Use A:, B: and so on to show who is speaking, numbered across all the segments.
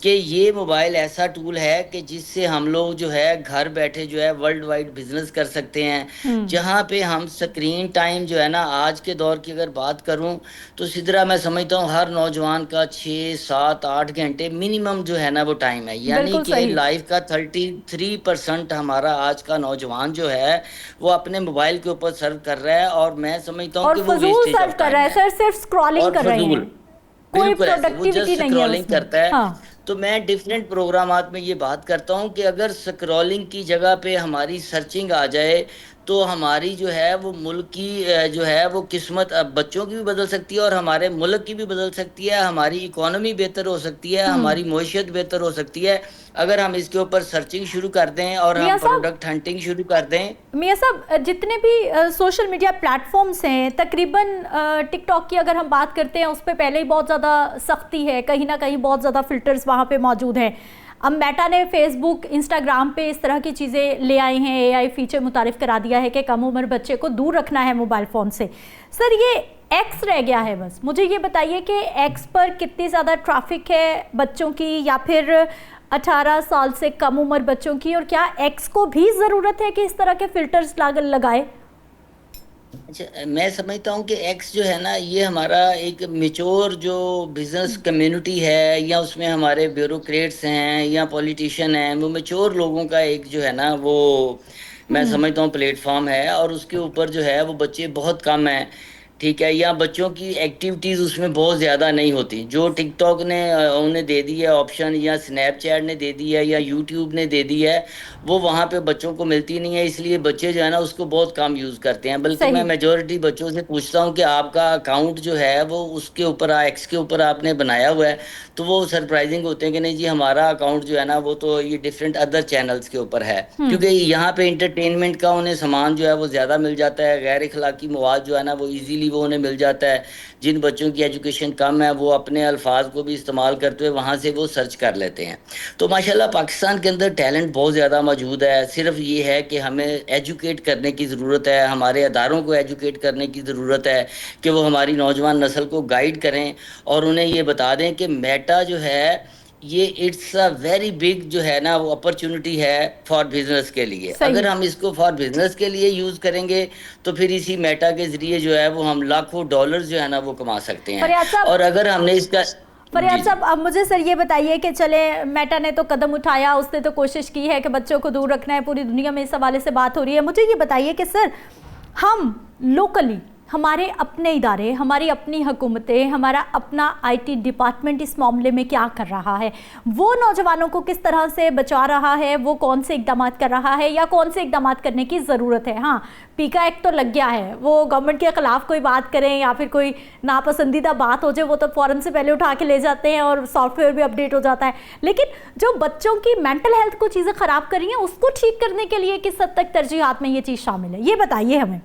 A: کہ یہ موبائل ایسا ٹول ہے کہ جس سے ہم لوگ جو ہے گھر بیٹھے جو ہے ورلڈ وائڈ بزنس کر سکتے ہیں. جہاں پہ ہم سکرین ٹائم جو ہے نا آج کے دور کی اگر بات کروں تو سدرا میں سمجھتا ہوں ہر نوجوان کا 6 7 8 گھنٹے منیمم جو ہے نا وہ ٹائم ہے. یعنی
B: بالکل
A: کہ
B: صحیح.
A: لائف کا 33% ہمارا آج کا نوجوان جو ہے وہ اپنے موبائل کے اوپر سرو کر رہا ہے, اور میں سمجھتا ہوں
B: اور
A: کہ وہ
B: فضول
A: ویسٹیج
B: سرف
A: آف
B: کر رہا
A: ٹائم
B: ہے
A: ہے.
B: سر, صرف اسکرالنگ
A: اور
B: کر رہے ہیں,
A: فضول,
B: کوئی
A: بالکل ایسے وہ
B: پروڈکٹیوٹی
A: جسٹ
B: نہیں ہے
A: اسکرالنگ
B: اس میں.
A: کرتا ہے.
B: ہاں
A: تو میں ڈفرینٹ پروگرامات میں یہ بات کرتا ہوں کہ اگر سکرولنگ کی جگہ پہ ہماری سرچنگ آ جائے تو ہماری جو ہے وہ ملک کی جو ہے وہ قسمت بچوں کی بھی بدل سکتی ہے, اور ہمارے ملک کی بھی بدل سکتی ہے, ہماری اکانومی بہتر ہو سکتی ہے, ہماری معیشت بہتر ہو سکتی ہے اگر ہم اس کے اوپر سرچنگ شروع کر دیں اور
B: میاں
A: ہم
B: صاحب,
A: پروڈکٹ ہنٹنگ شروع کر دیں.
B: میاں صاحب جتنے بھی سوشل میڈیا پلیٹ فارمز ہیں تقریباً ٹک ٹاک کی اگر ہم بات کرتے ہیں اس پہ پہلے ہی بہت زیادہ سختی ہے, کہیں نہ کہیں بہت زیادہ فلٹرز وہاں پہ موجود ہیں. اب میٹا نے فیس بک انسٹاگرام پہ اس طرح کی چیزیں لے آئی ہیں, اے آئی فیچر متعارف کرا دیا ہے کہ کم عمر بچے کو دور رکھنا ہے موبائل فون سے. سر یہ ایکس رہ گیا ہے, بس مجھے یہ بتائیے کہ ایکس پر کتنی زیادہ ٹریفک ہے بچوں کی, یا پھر 18 سال سے کم عمر بچوں کی, اور کیا ایکس کو بھی ضرورت ہے کہ اس طرح کے فلٹرز لگائے؟
A: اچھا, میں سمجھتا ہوں کہ ایکس جو ہے نا یہ ہمارا ایک میچور جو بزنس کمیونٹی ہے, یا اس میں ہمارے بیوروکریٹس ہیں یا پولیٹیشین ہیں, وہ میچور لوگوں کا ایک جو ہے نا وہ میں سمجھتا ہوں پلیٹ فارم ہے, اور اس کے اوپر جو ہے وہ بچے بہت کم ہیں. ٹھیک ہے, یا بچوں کی ایکٹیویٹیز اس میں بہت زیادہ نہیں ہوتی. جو ٹک ٹاک نے انہیں دے دی ہے آپشن, یا اسنیپ چیٹ نے دے دی ہے, یا یوٹیوب نے دے دی ہے, وہ وہاں پہ بچوں کو ملتی نہیں ہے, اس لیے بچے جو ہے نا اس کو بہت کم یوز کرتے ہیں. بلکہ میں
B: صحیح.
A: میجورٹی بچوں سے پوچھتا ہوں کہ آپ کا اکاؤنٹ جو ہے وہ اس کے اوپر ایکس کے اوپر آپ نے بنایا ہوا ہے, تو وہ سرپرائزنگ ہوتے ہیں کہ نہیں جی ہمارا اکاؤنٹ جو ہے نا وہ تو یہ ڈفرینٹ ادر چینلز کے اوپر ہے, کیونکہ یہاں پہ انٹرٹینمنٹ کا انہیں سامان جو ہے وہ زیادہ مل جاتا ہے, غیر اخلاقی مواد جو ہے نا وہ ایزیلی وہ انہیں مل جاتا ہے. جن بچوں کی ایجوکیشن کم ہے وہ اپنے الفاظ کو بھی استعمال کرتے ہوئے وہاں سے وہ سرچ کر لیتے ہیں. تو ماشاءاللہ پاکستان کے اندر ٹیلنٹ بہت زیادہ موجود ہے, صرف یہ ہے کہ ہمیں ایجوکیٹ کرنے کی ضرورت ہے, ہمارے اداروں کو ایجوکیٹ کرنے کی ضرورت ہے کہ وہ ہماری نوجوان نسل کو گائیڈ کریں, اور انہیں یہ بتا دیں کہ میٹا جو ہے یہ اٹس اے ویری بگ جو ہے نا وہ اپرچونٹی ہے فار بزنس کے لیے.
B: صحیح.
A: اگر ہم اس کو فار بزنس کے لیے یوز کریں گے تو پھر اسی میٹا کے ذریعے جو ہے وہ ہم لاکھوں ڈالرز جو ہے نا وہ کما سکتے ہیں.
B: فریاد صاحب,
A: اور اگر ہم نے اس کا
B: فریاد صاحب اب مجھے سر یہ بتائیے کہ چلے میٹا نے تو قدم اٹھایا, اس نے تو کوشش کی ہے کہ بچوں کو دور رکھنا ہے, پوری دنیا میں اس حوالے سے بات ہو رہی ہے. مجھے یہ بتائیے کہ سر ہم لوکلی, ہمارے اپنے ادارے, ہماری اپنی حکومتیں, ہمارا اپنا آئی ٹی ڈپارٹمنٹ اس معاملے میں کیا کر رہا ہے؟ وہ نوجوانوں کو کس طرح سے بچا رہا ہے؟ وہ کون سے اقدامات کر رہا ہے, یا کون سے اقدامات کرنے کی ضرورت ہے؟ ہاں پیکا ایکٹ تو لگ گیا ہے, وہ گورنمنٹ کے خلاف کوئی بات کریں یا پھر کوئی ناپسندیدہ بات ہو جائے وہ تو فوراً سے پہلے اٹھا کے لے جاتے ہیں اور سافٹ ویئر بھی اپڈیٹ ہو جاتا ہے, لیکن جو بچوں کی مینٹل ہیلتھ کو چیزیں خراب کر رہی ہیں اس کو ٹھیک کرنے کے لیے کس حد تک ترجیحات میں یہ چیز شامل ہے, یہ بتائیے ہمیں.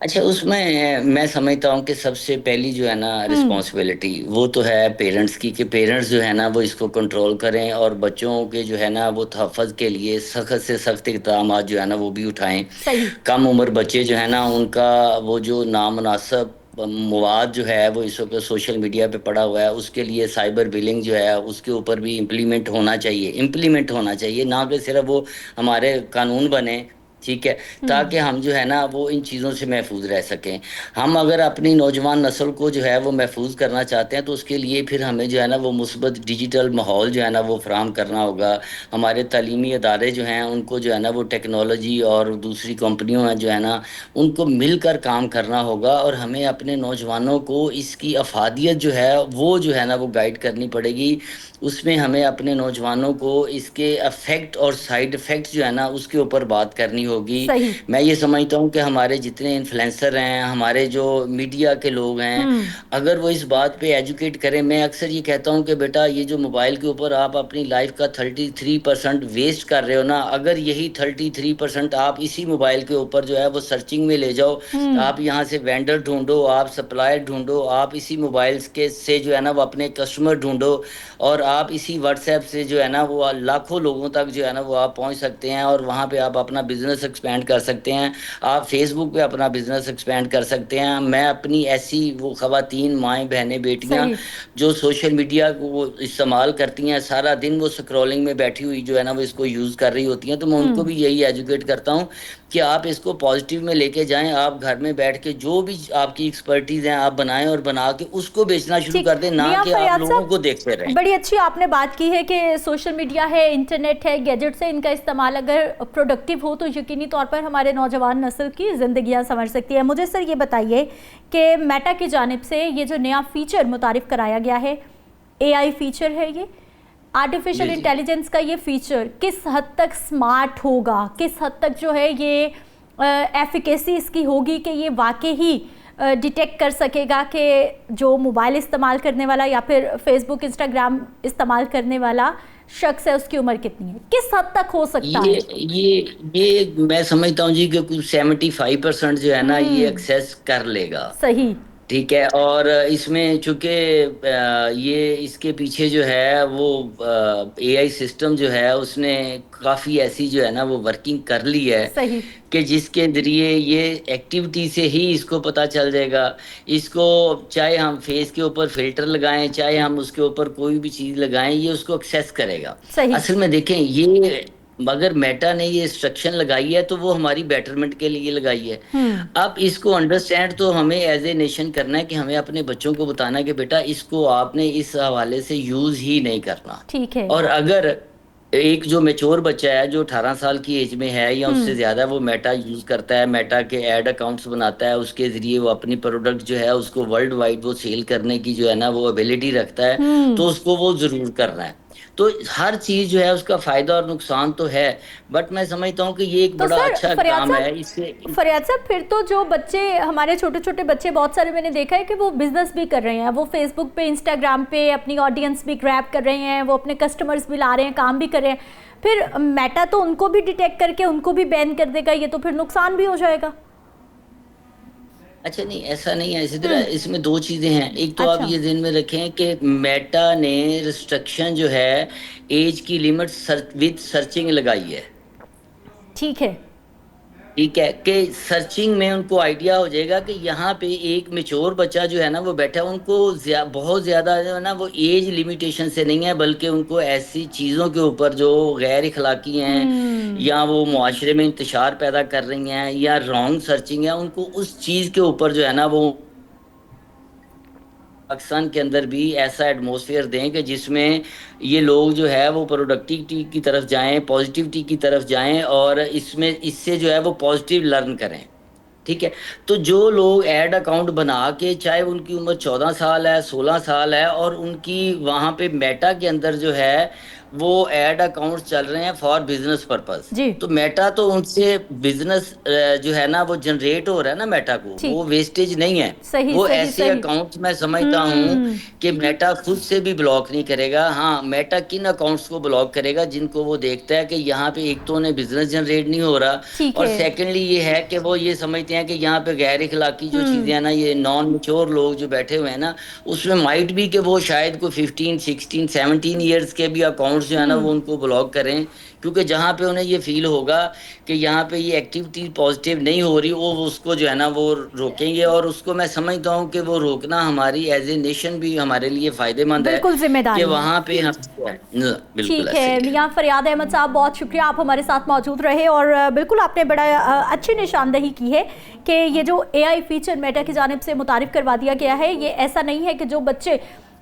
A: اچھا, اس میں سمجھتا ہوں کہ سب سے پہلی جو ہے نا رسپانسبلٹی وہ تو ہے پیرنٹس کی, کہ پیرنٹس جو ہے نا وہ اس کو کنٹرول کریں, اور بچوں کے جو ہے نا وہ تحفظ کے لیے سخت سے سخت اقدامات جو ہے نا وہ بھی اٹھائیں.
B: صحیح.
A: کم عمر بچے جو ہے نا ان کا وہ جو نامناسب مواد جو ہے وہ اس وقت سوشل میڈیا پہ پڑا ہوا ہے, اس کے لیے سائبر بلنگ جو ہے اس کے اوپر بھی امپلیمنٹ ہونا چاہیے, نہ کہ صرف وہ ہمارے قانون بنے, ٹھیک ہے, تاکہ ہم جو ہے نا وہ ان چیزوں سے محفوظ رہ سکیں. ہم اگر اپنی نوجوان نسل کو جو ہے وہ محفوظ کرنا چاہتے ہیں تو اس کے لیے پھر ہمیں جو ہے نا وہ مثبت ڈیجیٹل ماحول جو ہے نا وہ فراہم کرنا ہوگا. ہمارے تعلیمی ادارے جو ہیں ان کو جو ہے نا وہ ٹیکنالوجی اور دوسری کمپنیوں ہیں جو ہے نا ان کو مل کر کام کرنا ہوگا, اور ہمیں اپنے نوجوانوں کو اس کی افادیت جو ہے وہ گائیڈ کرنی پڑے گی. اس میں ہمیں اپنے نوجوانوں کو اس کے افیکٹ اور سائیڈ افیکٹ جو ہے نا اس کے اوپر بات کرنی ہوگی.
B: صحیح.
A: میں یہ سمجھتا ہوں کہ ہمارے جتنے انفلوئنسر ہیں, ہمارے جو میڈیا کے لوگ ہیں, اگر وہ اس بات پہ ایجوکیٹ کریں, میں اکثر یہ کہتا ہوں کہ بیٹا یہ جو موبائل کے اوپر آپ اپنی لائف کا 33% ویسٹ کر رہے ہو نا, اگر یہی 33% آپ اسی موبائل کے اوپر جو ہے وہ سرچنگ میں لے جاؤ, آپ یہاں سے وینڈر ڈھونڈو, آپ سپلائر ڈھونڈو, آپ اسی موبائلز کے سے جو ہے نا وہ اپنے کسٹمر ڈھونڈو, اور آپ اسی واٹس ایپ سے جو ہے نا وہ لاکھوں لوگوں تک جو ہے نا وہ آپ پہنچ سکتے ہیں, اور وہاں پہ آپ اپنا بزنس بزنس ایکسپینڈ کر سکتے ہیں, آپ فیس بک پہ اپنا بزنس ایکسپینڈ کر سکتے ہیں. میں اپنی ایسی وہ خواتین, مائیں, بہنیں, بیٹیاں جو سوشل میڈیا کو استعمال کرتی ہیں, سارا دن وہ اسکرولنگ میں بیٹھی ہوئی جو ہے نا وہ اس کو یوز کر رہی ہوتی ہیں, تو میں ان کو بھی یہی ایجوکیٹ کرتا ہوں کہ آپ اس کو پازیٹیو میں لے کے جائیں. آپ گھر میں بیٹھ کے جو بھی آپ کی ایکسپرٹیز ہیں آپ بنائیں اور بنا کے اس کو بیچنا شروع کر دیں, نہ کہ آپ لوگوں کو دیکھتے رہیں.
B: بڑی اچھی آپ نے بات کی ہے کہ سوشل میڈیا ہے, انٹرنیٹ ہے, گیجٹس ہے, ان کا استعمال اگر پروڈکٹیو ہو تو یقینی طور پر ہمارے نوجوان نسل کی زندگیاں سنور سکتی ہیں. مجھے سر یہ بتائیے کہ میٹا کی جانب سے یہ جو نیا فیچر متعارف کرایا گیا ہے, اے آئی فیچر ہے, یہ آرٹیفیشل انٹیلیجنس کا یہ فیچر کس حد تک سمارٹ ہوگا, کس حد تک جو ہے یہ ایفیکیسی اس کی ہوگی کہ یہ واقعی ہی ڈیٹیکٹ کر سکے گا کہ جو موبائل استعمال کرنے والا یا پھر فیس بک, انسٹاگرام استعمال کرنے والا شخص ہے اس کی عمر کتنی ہے, کس حد تک ہو سکتا ہے؟
A: یہ میں سمجھتا ہوں جی کہ کچھ 75% جو ہے نا یہ ایکسیس کر لے گا.
B: صحیح,
A: ٹھیک ہے. اور اس میں چونکہ یہ اس کے پیچھے جو ہے وہ اے آئی سسٹم جو ہے اس نے کافی ایسی جو ہے نا وہ ورکنگ کر لی ہے
B: صحیح,
A: کہ جس کے ذریعے یہ ایکٹیویٹی سے ہی اس کو پتہ چل جائے گا. اس کو چاہے ہم فیس کے اوپر فلٹر لگائیں, چاہے ہم اس کے اوپر کوئی بھی چیز لگائیں, یہ اس کو ایکسیس کرے گا. اصل میں دیکھیں یہ اگر میٹا نے یہ انسٹرکشن لگائی ہے تو وہ ہماری بیٹرمنٹ کے لیے لگائی ہے. اب اس کو انڈرسٹینڈ تو ہمیں ایز اے نیشن کرنا ہے کہ ہمیں اپنے بچوں کو بتانا ہے کہ بیٹا اس کو آپ نے اس حوالے سے یوز ہی نہیں کرنا.
B: ٹھیک ہے.
A: اور اگر ایک جو میچور بچہ ہے جو 18 سال کی ایج میں ہے یا اس سے زیادہ, وہ میٹا یوز کرتا ہے, میٹا کے ایڈ اکاؤنٹس بناتا ہے, اس کے ذریعے وہ اپنی پروڈکٹ جو ہے اس کو ورلڈ وائڈ وہ سیل کرنے کی جو ہے نا وہ ایبیلٹی رکھتا ہے, تو اس کو وہ ضرور کرنا ہے. تو ہر چیز جو ہے اس کا فائدہ اور نقصان تو ہے, بٹ میں سمجھتا ہوں کہ یہ ایک بڑا اچھا کام ہے. اس سے
B: فریاد صاحب پھر تو جو بچے ہمارے چھوٹے چھوٹے بچے بہت سارے میں نے دیکھا ہے کہ وہ بزنس بھی کر رہے ہیں, وہ فیس بک پہ, انسٹاگرام پہ اپنی آڈینس بھی گریب کر رہے ہیں, وہ اپنے کسٹمرز بھی لا رہے ہیں, کام بھی کر رہے ہیں, پھر میٹا تو ان کو بھی ڈیٹیکٹ کر کے ان کو بھی بین کر دے گا, یہ تو پھر نقصان بھی ہو جائے گا.
A: اچھا نہیں, ایسا نہیں ہے. اسی طرح اس میں دو چیزیں ہیں. ایک تو آپ یہ ذہن میں رکھیں کہ میٹا نے ریسٹرکشن جو ہے ایج کی لمٹ وتھ سرچنگ لگائی ہے.
B: ٹھیک ہے,
A: ٹھیک ہے, کہ سرچنگ میں ان کو آئیڈیا ہو جائے گا کہ یہاں پہ ایک میچور بچہ جو ہے نا وہ بیٹھا ہے, ان کو بہت زیادہ جو ہے نا وہ ایج لمیٹیشن سے نہیں ہے, بلکہ ان کو ایسی چیزوں کے اوپر جو غیر اخلاقی ہیں یا وہ معاشرے میں انتشار پیدا کر رہی ہیں یا رانگ سرچنگ ہے, ان کو اس چیز کے اوپر جو ہے نا وہ پاکستان کے اندر بھی ایسا ایٹماسفیئر دیں کہ جس میں یہ لوگ جو ہے وہ پروڈکٹیوٹی کی طرف جائیں, پازیٹیوٹی کی طرف جائیں, اور اس سے جو ہے وہ پازیٹیو لرن کریں. ٹھیک ہے. تو جو لوگ ایڈ اکاؤنٹ بنا کے, چاہے ان کی عمر 14 سال ہے, 16 سال ہے, اور ان کی وہاں پہ میٹا کے اندر جو ہے وہ ایڈ اکاؤنٹ چل رہے ہیں فار بزنس پرپز, تو میٹا تو ان سے بزنس جو ہے نا وہ جنریٹ ہو رہا ہے نا میٹا کو, وہ ویسٹیج نہیں ہے. وہ ایسے اکاؤنٹ میں سمجھتا ہوں کہ میٹا خود سے بھی بلاک نہیں کرے گا. ہاں, میٹا کن اکاؤنٹس کو بلاک کرے گا جن کو وہ دیکھتا ہے کہ یہاں پہ ایک تو انہیں بزنس جنریٹ نہیں ہو رہا, اور سیکنڈلی یہ ہے کہ وہ یہ سمجھتے ہیں کہ یہاں پہ غیر اخلاقی جو چیزیں ہیں نا, یہ نان میچور لوگ جو بیٹھے ہوئے ہیں نا, اس میں مائٹ بھی کہ وہ شاید کوئی 15, 16, 17 ایئرس کے بھی اکاؤنٹس جو ہے نا وہ ان کو بلاک کریں, کیونکہ جہاں پہ انہیں یہ فیل ہوگا کہ یہاں پہ یہ ایکٹیویٹی پازیٹیو نہیں ہو رہی, وہ اس کو جو ہے نا وہ روکیں گے. اور اس کو میں سمجھتا ہوں کہ وہ روکنا ہماری ایز اے نیشن بھی ہمارے لیے فائدے مند ہے,
B: بالکل ذمہ داری
A: کہ وہاں پہ
B: ٹھیک ہے. میاں فریاد احمد صاحب بہت شکریہ, آپ ہمارے ساتھ موجود رہے, اور بالکل آپ نے بڑا اچھی نشاندہی کی ہے کہ یہ جو اے آئی فیچر میٹا کی جانب سے متعارف کروا دیا گیا ہے, یہ ایسا نہیں ہے کہ جو بچے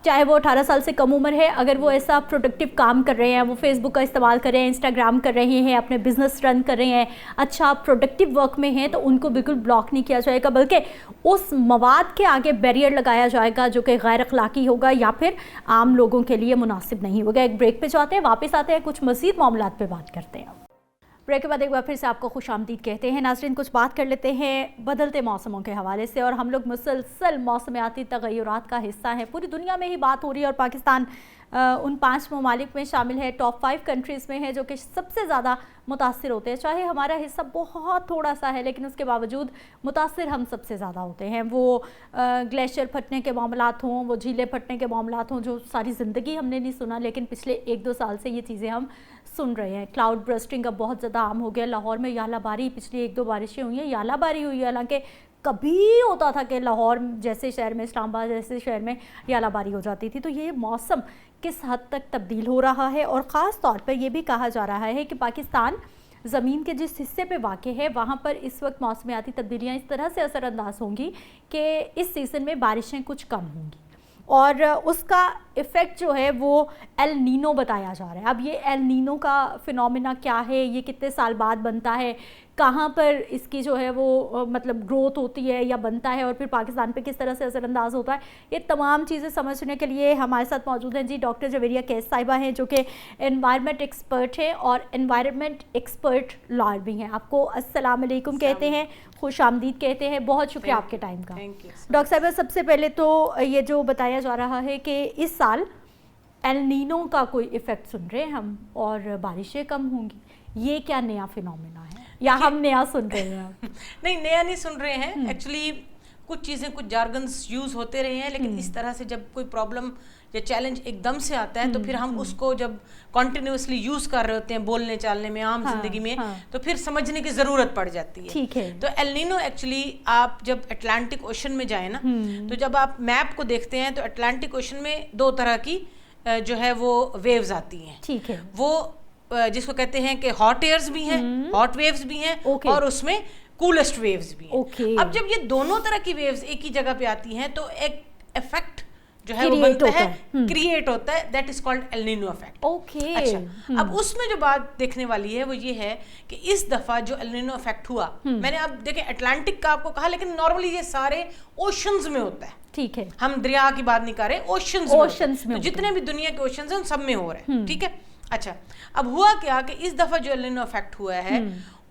B: چاہے وہ 18 سال سے کم عمر ہے, اگر وہ ایسا پروڈکٹیو کام کر رہے ہیں, وہ فیس بک کا استعمال کر رہے ہیں, انسٹاگرام کر رہے ہیں, اپنے بزنس رن کر رہے ہیں, اچھا پروڈکٹیو ورک میں ہیں, تو ان کو بالکل بلاک نہیں کیا جائے گا, بلکہ اس مواد کے آگے بیریئر لگایا جائے گا جو کہ غیر اخلاقی ہوگا یا پھر عام لوگوں کے لیے مناسب نہیں ہوگا. ایک بریک پہ جاتے ہیں, واپس آتے ہیں, کچھ مزید معاملات پہ بات کرتے ہیں. بریک کے بعد ایک بار پھر سے آپ کو خوش آمدید کہتے ہیں. ناظرین, کچھ بات کر لیتے ہیں بدلتے موسموں کے حوالے سے, اور ہم لوگ مسلسل موسمیاتی تغیرات کا حصہ ہیں. پوری دنیا میں ہی بات ہو رہی ہے, اور پاکستان ان 5 ممالک میں شامل ہے, ٹاپ 5 کنٹریز میں ہے جو کہ سب سے زیادہ متاثر ہوتے ہیں. چاہے ہمارا حصہ بہت تھوڑا سا ہے لیکن اس کے باوجود متاثر ہم سب سے زیادہ ہوتے ہیں. وہ گلیشیئر پھٹنے کے معاملات ہوں, وہ جھیلیں پھٹنے کے معاملات ہوں جو ساری زندگی ہم نے نہیں سنا لیکن پچھلے 1-2 سال سے یہ چیزیں ہم سن رہے ہیں. کلاؤڈ برسٹنگ اب بہت زیادہ عام ہو گیا. لاہور میں یالہ باری پچھلی 1-2 بارشیں ہوئی ہیں, یالہ باری ہوئی ہے, حالانکہ کبھی ہوتا تھا کہ لاہور جیسے شہر میں, اسلام آباد جیسے شہر میں یالہ باری ہو جاتی تھی. تو یہ موسم کس حد تک تبدیل ہو رہا ہے, اور خاص طور پر یہ بھی کہا جا رہا ہے کہ پاکستان زمین کے جس حصے پہ واقع ہے وہاں پر اس وقت موسمیاتی تبدیلیاں اس طرح سے اثر انداز ہوں گی کہ اس سیزن میں بارشیں کچھ کم ہوں گی, اور اس کا ایفیکٹ جو ہے وہ ایل نینو بتایا جا رہا ہے. اب یہ ایل نینو کا فینومینا کیا ہے, یہ کتنے سال بعد بنتا ہے, کہاں پر اس کی جو ہے وہ مطلب گروتھ ہوتی ہے یا بنتا ہے, اور پھر پاکستان پہ کس طرح سے اثر انداز ہوتا ہے, یہ تمام چیزیں سمجھنے کے لیے ہمارے ساتھ موجود ہیں جی ڈاکٹر جویریہ قیس صاحبہ ہیں جو کہ انوائرمنٹ ایکسپرٹ ہیں اور انوائرمنٹ ایکسپرٹ لائر بھی ہیں. آپ کو السلام علیکم کہتے ہیں, خوش آمدید کہتے ہیں, بہت شکریہ آپ کے ٹائم کا. ڈاکٹر صاحبہ, سب سے پہلے تو یہ جو بتایا جا رہا ہے کہ اس سال ایل نینو کا کوئی ایفیکٹ سن رہے ہیں ہم اور بارشیں کم ہوں گی, یہ کیا نیا فینومینا ہے یا ہم نیا سن رہے ہیں؟
C: نہیں, نیا نہیں سن رہے ہیں. ایکچولی کچھ چیزیں, کچھ جارگنز یوز ہوتے رہے ہیں, لیکن اس طرح سے جب کوئی پرابلم یا چیلنج ایک دم سے آتا ہے تو پھر ہم اس کو جب کنٹینیوسلی یوز کر رہے ہوتے ہیں بولنے چالنے میں, عام زندگی میں, تو پھر سمجھنے کی ضرورت پڑ جاتی ہے.
B: ٹھیک ہے.
C: تو ایل نینو ایکچولی آپ جب اٹلانٹک اوشن میں جائیں نا, تو جب آپ میپ کو دیکھتے ہیں تو اٹلانٹک اوشن میں 2 طرح کی جو ہے وہ ویوز آتی ہیں.
B: ٹھیک ہے.
C: وہ جس کو کہتے ہیں کہ ہاٹ ایئرز بھی ہیں, ہاٹ ویوز بھی ہیں, اور اس میں کولسٹ ویوز بھی ہیں. اب جب یہ دونوں طرح کی ویوز ایک ہی جگہ پہ آتی ہیں تو ایک ایفیکٹ جو ہے وہ بنتا ہے, کریٹ ہوتا ہے, that is called El Nino effect. اچھا, اب اس میں جو بات دیکھنے والی ہے وہ یہ ہے کہ اس دفعہ جو ایل نینو ایفیکٹ ہوا, میں نے اب دیکھیں اٹلانٹک کا آپ کو کہا, لیکن نارملی یہ سارے اوشنز میں ہوتا ہے.
B: ٹھیک ہے,
C: ہم دریا کی بات نہیں کر رہے, اوشنز میں, جتنے بھی دنیا کے اوشنز ہیں ان سب میں ہو رہا ہے. ٹھیک ہے. اچھا, اب ہوا کیا کہ اس دفعہ جو ایل نینو ایفیکٹ ہوا ہے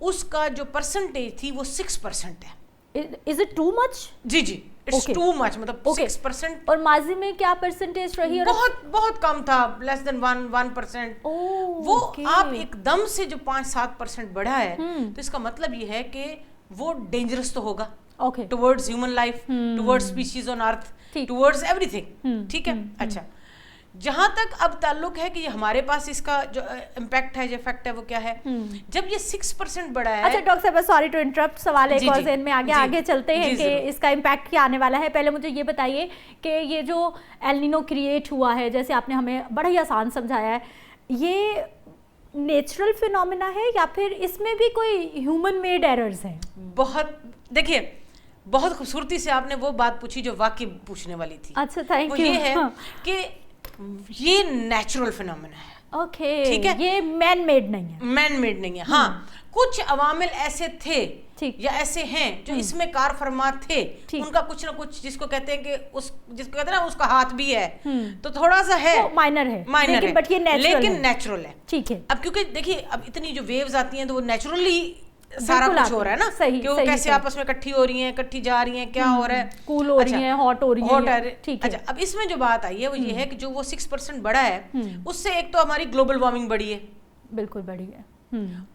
C: اس کا جو پرسنٹیج تھی وہ 6% ہے.
B: Is it too much?
C: G G, it's too much, مطلب 6%.
B: اور ماضی میں کیا پرسنٹیج رہی ہے؟
C: بہت کم تھا, less than 1%. وہ آپ ایک دم سے جو 5-7% بڑھا ہے تو اس کا مطلب یہ ہے کہ وہ ڈینجرس تو ہوگا towards human life, towards species on earth, towards everything. ٹھیک ہے. اچھا, جہاں تک اب تعلق ہے کہ یہ ہمارے پاس اس کا جو امپیکٹ ہے, جو افیکٹ ہے وہ کیا ہے, جب یہ 6% بڑھا ہے.
B: اچھا ڈاکٹر صاحب, سوری ٹو انٹرپٹ, سوال ایک اور ذہن میں آگے چلتے ہیں کہ اس کا امپیکٹ کیا آنے والا ہے. پہلے مجھے یہ بتائیے کہ یہ جو ایل نینو کریٹ ہوا ہے, جیسے آپ نے ہمیں بڑا ہی آسان سمجھایا ہے, یہ نیچرل فینومینا ہے یا پھر اس میں بھی کوئی ہیومن میڈ ایررز ہیں؟
C: بہت, دیکھیے بہت خوبصورتی سے آپ نے وہ بات پوچھی جو واقعی پوچھنے والی تھی.
B: اچھا, تھینک یو.
C: وہ یہ ہے کہ یہ نیچرل فینومینا ہے.
B: اوکے,
C: ٹھیک ہے,
B: یہ مین میڈ نہیں ہے.
C: مین میڈ نہیں ہے. ہاں, کچھ عوامل ایسے تھے یا ایسے ہیں جو اس میں کار فرما تھے, ان کا کچھ نہ کچھ, جس کو کہتے ہیں کہ جس کو کہتے ہیں نا اس کا ہاتھ بھی ہے, تو تھوڑا سا ہے,
B: مائنر ہے,
C: لیکن نیچرل ہے.
B: ٹھیک ہے.
C: اب کیونکہ دیکھیے اب اتنی جو ویوز آتی ہیں تو وہ نیچرلی سارا کچھ ہو رہا ہے نا, کہ وہ کیسے آپس میں اکٹھی ہو رہی ہیں, اکٹھی جا رہی ہیں, کیا ہو رہا ہے,
B: کول ہو رہی ہیں, ہاٹ ہو رہی ہیں.
C: اچھا, اب اس میں جو بات آئی ہے وہ یہ ہے کہ جو وہ 6% بڑھا ہے اس سے ایک تو ہماری گلوبل وارمنگ بڑھی ہے.
B: بالکل بڑھی ہے.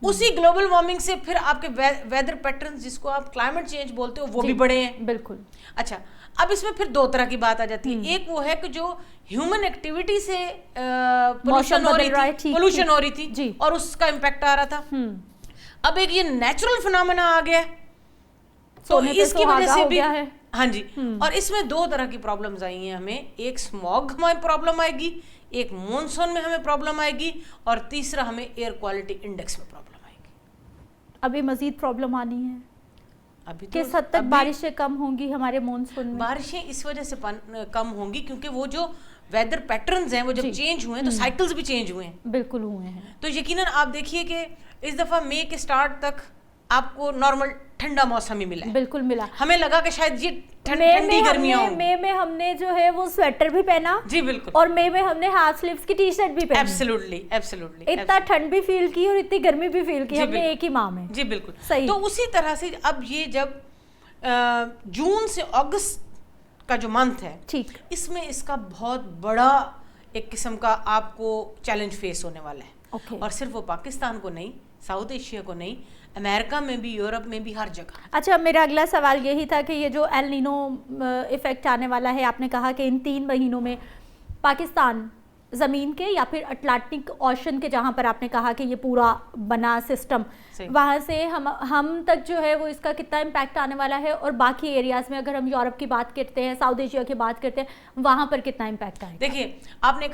C: اسی گلوبل وارمنگ سے پھر آپ کے ویدر پیٹرنز, جس کو آپ کلائمیٹ چینج بولتے ہو, وہ بھی بڑھے ہیں.
B: بالکل.
C: اچھا, اب اس میں پھر 2 طرح کی بات آ جاتی ہے. ایک وہ ہے کہ جو ہیومن ایکٹیویٹی سے پولوشن ہو رہی تھی اور اس کا امپیکٹ آ رہا تھا. اب ایک یہ نیچرل فینومینا آ گیا, تو اس کی وجہ سے بھی, ہاں جی, اور اس میں 2 طرح کی پرابلمز آئی ہیں ہمیں. ایک اسموگ ہمیں پرابلم آئے گی, ایک مونسون میں ہمیں پرابلم آئے گی, اور تیسرا ہمیں ایئر کوالٹی انڈیکس میں پرابلم آئے گی.
B: ابھی مزید پرابلم آنی ہے. ابھی کس حد تک بارشیں کم ہوں گی ہمارے مونسون میں؟
C: بارشیں اس وجہ سے کم ہوں گی کیونکہ وہ جو ویدر پیٹرنز ہیں وہ جب چینج ہوئے ہیں تو سائیکلز بھی چینج ہوئے ہیں.
B: بالکل ہوئے ہیں.
C: تو یقیناً آپ دیکھیے کہ اس دفعہ مئی کے سٹارٹ تک آپ کو نارمل ٹھنڈا موسم ہی ملا ہے.
B: بالکل ملا.
C: ہمیں لگا کہ شاید یہ ٹھنڈی گرمیاں ہوں.
B: مئی میں ہم نے جو ہے وہ سویٹر بھی پہنا.
C: جی بالکل.
B: اور مئی میں ہم نے ہاف سلیوز کی ٹی شرٹ بھی پہنی.
C: ایبسلیوٹلی.
B: اتنا ٹھنڈ بھی فیل کی اور اتنی گرمی بھی فیل کی ہم نے ایک ہی ماہ میں.
C: جی بالکل. تو اسی طرح سے اب یہ جب جون سے اگست کا جو منتھ ہے, ٹھیک, اس میں اس کا بہت بڑا ایک قسم کا آپ کو چیلنج فیس ہونے والا ہے. اور صرف وہ پاکستان کو نہیں, ساؤتھ ایشیا کو نہیں, امریکہ میں بھی, یورپ میں بھی, ہر جگہ.
B: اچھا, میرا اگلا سوال یہی تھا کہ یہ جو ایل نینو ایفیکٹ آنے والا ہے, آپ نے کہا کہ ان 3 مہینوں میں پاکستان زمین کے یا پھر اٹلانٹک اوشن کے, جہاں پر آپ نے کہا کہ یہ پورا بنا سسٹم, وہاں سے ہم تک جو ہے وہ اس کا کتنا امپیکٹ آنے والا ہے, اور باقی ایریاز میں اگر ہم یورپ کی بات کرتے ہیں, ساؤتھ ایشیا کی بات کرتے ہیں, وہاں پر کتنا امپیکٹ آئے گا؟
C: دیکھیے, آپ نے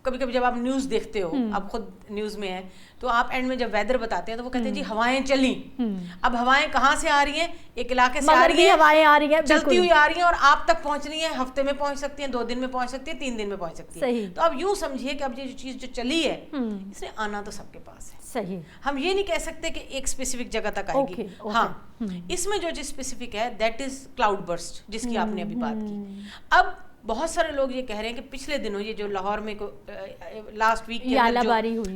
C: کبھی کبھی جب آپ نیوز دیکھتے ہو, آپ خود نیوز میں ہیں, تو آپ اینڈ میں جب ویدر بتاتے ہیں تو وہ کہتے ہیں جی ہوائیں چلیں. اب ہوائیں کہاں سے آ رہی ہیں؟ ایک علاقے سے آ رہی ہیں,
B: ہوائیں آ رہی ہیں,
C: چلتی ہوئی آ رہی ہیں, اور آپ تک پہنچ رہی ہیں. ہفتے میں پہنچ سکتی ہیں, 2 دن میں پہنچ سکتی ہیں, 3 دن میں پہنچ سکتی ہیں. تو اب یوں سمجھیے کہ اب یہ جو چیز جو چلی ہے, اس نے آنا تو سب کے پاس ہے.
B: صحیح,
C: ہم یہ نہیں کہہ سکتے کہ ایک اسپیسیفک جگہ تک آئے گی. ہاں, اس میں جو اسپیسیفک ہے دیٹ از کلاؤڈ برسٹ, جس کی آپ نے ابھی بات کی. اب بہت سارے لوگ یہ کہہ رہے ہیں کہ پچھلے دنوں یہ جو لاہور میں لاسٹ ویک